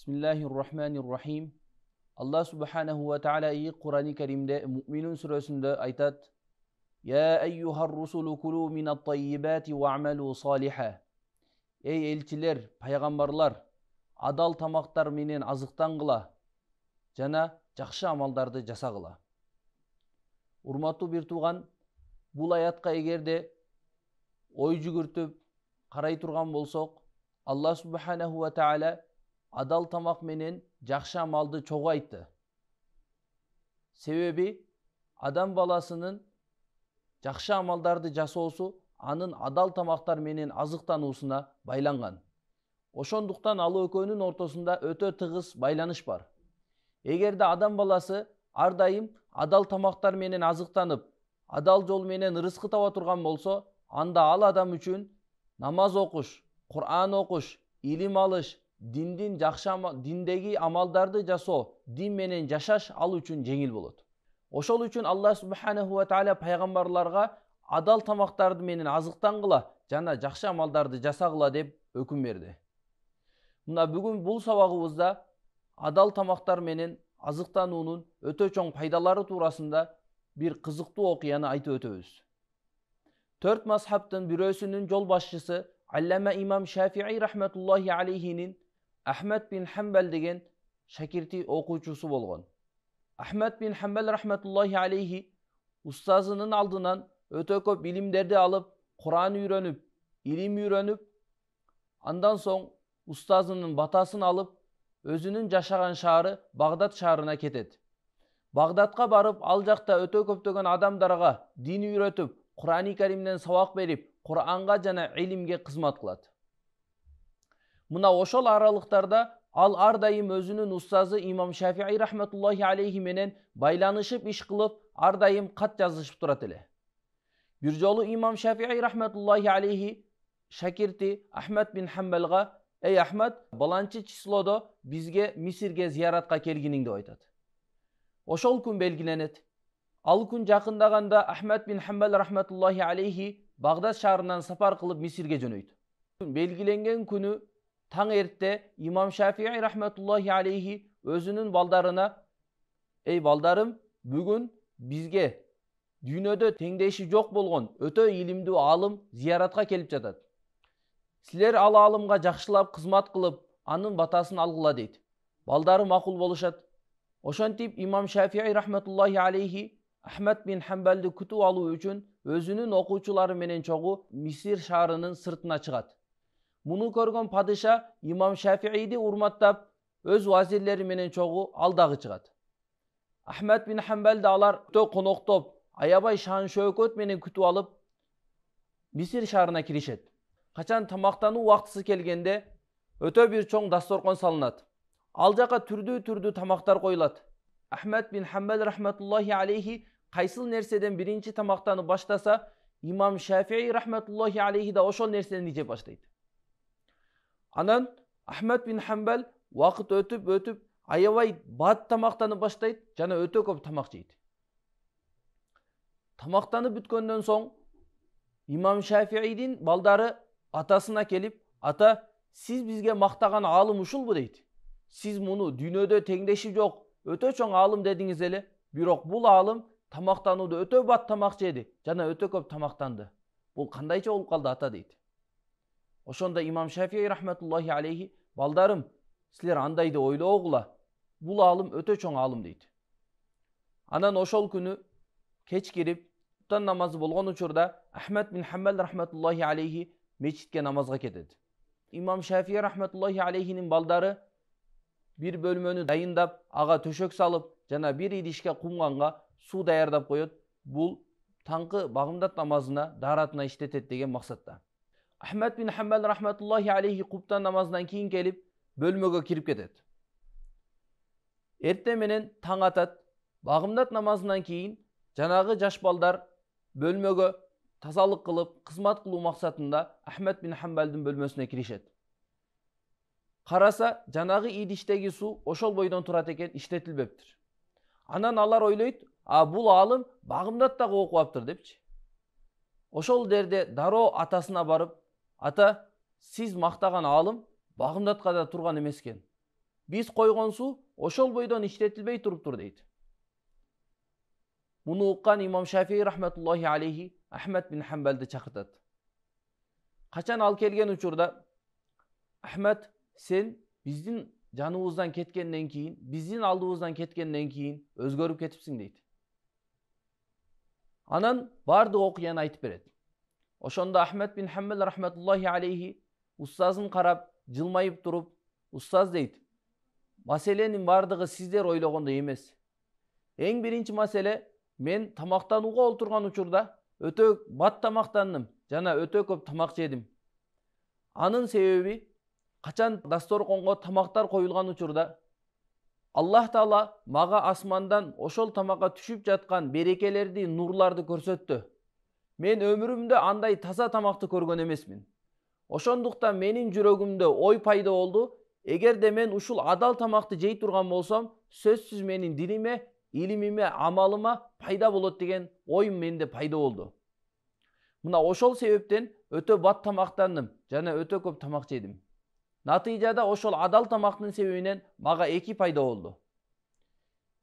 Bismillahirrahmanirrahim. Allah subhanahu wa ta'ala Kur'an-ı Kerim'de Mü'minun suresinde aytat: Ya eyyuhar rusulu kulu minat tayyibati ve'amelu saliha. Ey elçiler, paygambarlar, adal tamaktar menen azıktan kıla, jana жақшы амалдарды жасагыла. Урматтуу бир тууган, бул аятка эгерде ой жүгүртүп карай турган болсок, Allah subhanahu wa ta'ala adal tamak menen жақшы амалды чогуу айтты. Себеби адам баласынын жақшы амалдарды жасоосу анын адал тамактар менен азыктануусуна байланган. Ошондуктан ал экөөнүн ортосунда өтө тыгыз байланыш бар. Эгерде адам баласы ар дайым адал тамактар менен азыктанып, адал жол менен рызкы таба турган болсо, анда ал адам үчүн намаз окуш, Кур'ан окуш, илим алыш, диндеги амалдарды жасоо, дин менен жашаш ал үчүн жеңил болот. Ошол үчүн Аллах субханаху ва таала пайгамбарларга адал тамактарды менен азыктангыла жана жакшы амалдарды жасагыла деп өкүм берди. Мына бүгүн бул сабагыбызда адал тамактар менен азыктануунун өтө чоң пайдалары туурасында бир кызыктуу окуяны айтып өтөбүз. 4 мазхабтын бирөөсүнүн жол башчысы Аллама имам Шафии рахматуллахи алейхинин Ахмад бин Хамбал деген шакирти окуучусу болгон. Ахмад бин Хамбал рахматуллахи алейхи устазынын алдынан өтө көп илимдерди алып, Кур'ан үйрөнүп, илим үйрөнүп, андан соң устазынын батасын алып, өзүнүн жашаган шаары Багдад шаарына кетет. Багдадка барып, ал жакта өтө көптөгөн адамдарга дин үйрөтүп, Кур'ан-ы Каримден сабак берип, Кур'анга жана илимге кызмат кылат. Мына ошол аралыктарда ал ар дайым өзүнүн устазы имам Шафии рахматуллахи алейхи менен байланышып иш кылып, ар дайым кат жазышып турат эле. Бир жолу имам Шафии рахматуллахи алейхи шакирти Ахмад бин Хамбалга: "Эй Ахмад, баланчы числодо бизге Мисирге зияратка келгиниң" деп айтат. Ошол күн белгиленет. Ал күн жакындаганда Ахмад бин Хамбал рахматуллахи алейхи Багдад шаарынан сапар кылып Мисирге жөнөйт. Белгиленген күнү таң эрте имам Шафии рахматуллахи алейхи өзүнүн балдарына: "Эй балдарым, бүгүн бизге дүйнөдө теңдеши жок болгон өтө илимдүү алым зияратка келип жатат. Силер ал алымга жакшылап кызмат кылып, анын батасын алгыла" дейт. Балдары макул болушат. Ошентип имам Шафии рахматуллахи алейхи Ахмад бин Хамбалды күтүп алуу үчүн өзүнүн окуучулары менен чогуу Мисир шаарынын сыртына чыгат. Муну көргөн падыша имам Шафииди урматтап, өз вазирлери менен чогуу ал дагы чыгат. Ахмад бин Хамбалды алар өтө коноктоп, аябай шан шөөкөт менен күтүп алып, Мисир шаарына киришет. Качан тамактануу убактысы келгенде өтө бир чоң дасторкон салынат. Ал жака түрдүү тамактар коюлат. Ахмад бин Хамбал рахматуллахи алейхи кайсыл нерседен биринчи тамактаны баштаса, имам Шафии рахматуллахи алейхи да ошол нерсени жеп баштайт. Анан Ахмад бин Хамбал вакыт өтүп аябай бат тамактанып баштайт жана өтө көп тамак жейт. Тамактанып бүткөндөн соң имам Шафиидин балдары атасына келип: "Ата, сиз бизге мактаган алым ушулбу?" дейт. "Сиз муну дүйнөдө теңдеши жок өтө чоң алым дедиңиз эле, бирок бул алым тамактанууда өтө бат тамак жеди жана өтө көп тамактанды. Бул кандайча болуп калды ата?" дейт. Ошондо имам Шафии рахматуллахи алейхи: "Балдарым, силер андайды ойлогула. Бул алым өтө чоң алым" дейт. Анан ошол күнү кеч кирип, таң намазы болгон учурда Ахмад бин Хамбал рахматуллахи алейхи мечитке намазга кетет. Имам Шафии рахматуллахи алейхинин балдары бир бөлмөнү дайындап, ага төшөк салып, жана бир идишке кумганга суу даярдап коет. Бул таңкы багымдат намазына, дааратына иштетет деген максатта. Ахмад бин Хамбал рахматуллахи алейхи куптан намазынан кийин келип, бөлмөгө кирип кетет. Эрте менен таң атат. Багымдат намазынан кийин жанагы жаш балдар бөлмөгө тазалык кылып, кызмат кылуу максатында Ахмад бин Хамбалдын бөлмөсүнө киришет. Караса, жанагы идиштеги суу ошол бойдон турат экен, иштетилбептир. Анан алар ойлойт: "Бул алым багымдаттагы окуп аптыр" депчи. Ошол дерде дароо атасына барып: "Ата, сиз мактаган алым багымдатка да турган эмес экен. Биз койгон суу ошол бойдон иштетилбей туруптур дейт. Муну уккан имам Шафии рахматуллахи алейхи Ахмад бин Хамбалды чакыртат. Качан ал келген учурда Ахмад, сен биздин жаныбыздан кеткенден кийин, биздин алдыбыздан кеткенден кийин өзгөрүп кетипсиң дейт. Анан бардык окуяны айтып берет. Ошондо Ахмад бин Хамбал рахматуллахи алейхи устазын карап, жылмайып туруп, устаз дейт, маселенин бардыгы сиздер ойлогондой эмес. Эң биринчи маселе, мен тамактанууга олтурган учурда өтө бат тамактандым жана өтө көп тамак жедим. Анын себеби, качан дасторконго тамактар коюлган учурда Аллах Таала мага асмандан ошол тамакка түшүп жаткан берекелерди, нурларды көрсөттү. Мен өмүрүмдө андай таза тамакты көргөн эмесмин. Ошондуктан менин жүрөгүмдө ой пайда болду. Эгерде мен ушул адал тамакты жей турган болсом, сөзсүз менин дилиме, илимиме, амалыма пайда болот деген ой менде пайда болду. Мына ошол себептен өтө бат тамактандым жана өтө көп тамак жедим. Натыйжада ошол адал тамактын себебинен мага эки пайда болду.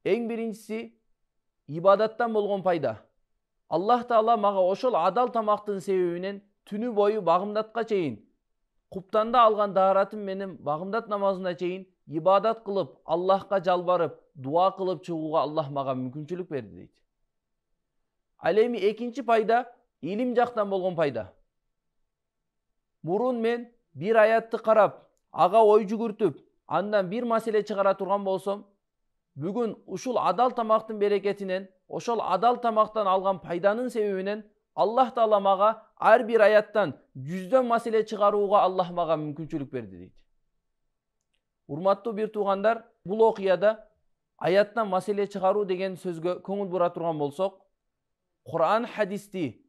Эң биринчиси ибадаттан болгон пайда. Аллах Таала мага ошол адал тамактын себебинен түнү бою багымдатка чейин, куптанда алган дааратым менен багымдат намазына чейин ибадат кылып, Аллахка жалбарып, дуа кылып чыгууга Аллах мага мүмкүнчүлүк берди дейт. Ал эми экинчи пайда илим жактан болгон пайда. Мурун мен бир аятты карап, ага ой жүгүртүп, андан бир маселе чыгара турган болсом, бүгүн ушул адал тамактын берекетинен, ошол адал тамактан алган пайданын себебинен Аллах Таала мага ар бир аяттан жүздөн маселе чыгарууга Аллах мага мүмкүнчүлүк берди дейт. Урматтуу бир туугандар, бул окуяда аяттан маселе чыгаруу деген сөзгө көңүл бура турган болсок, Кур'ан хадисти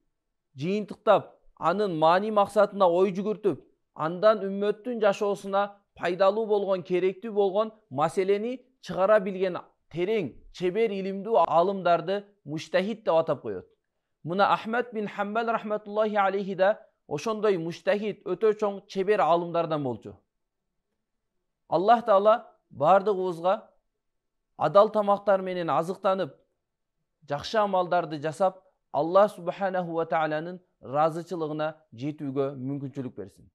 жыйынтыктап, анын маани максатына ой жүгүртүп, андан үммөттүн жашоосуна пайдалуу болгон, керектүү болгон маселени чыгара билген терең, чебер, илимдүү алымдарды муштахид деп атап коет. Мына Ахмад бин Хамбал рахматуллахи алейхи да ошондой муштахид, өтө чоң чебер алымдардан болчу. Аллах Таала бардыгыбызга адал тамактар менен азыктанып, жакшы амалдарды жасап, Аллах субханаху ва тааланын ыраазычылыгына жетүүгө мүмкүнчүлүк берсин.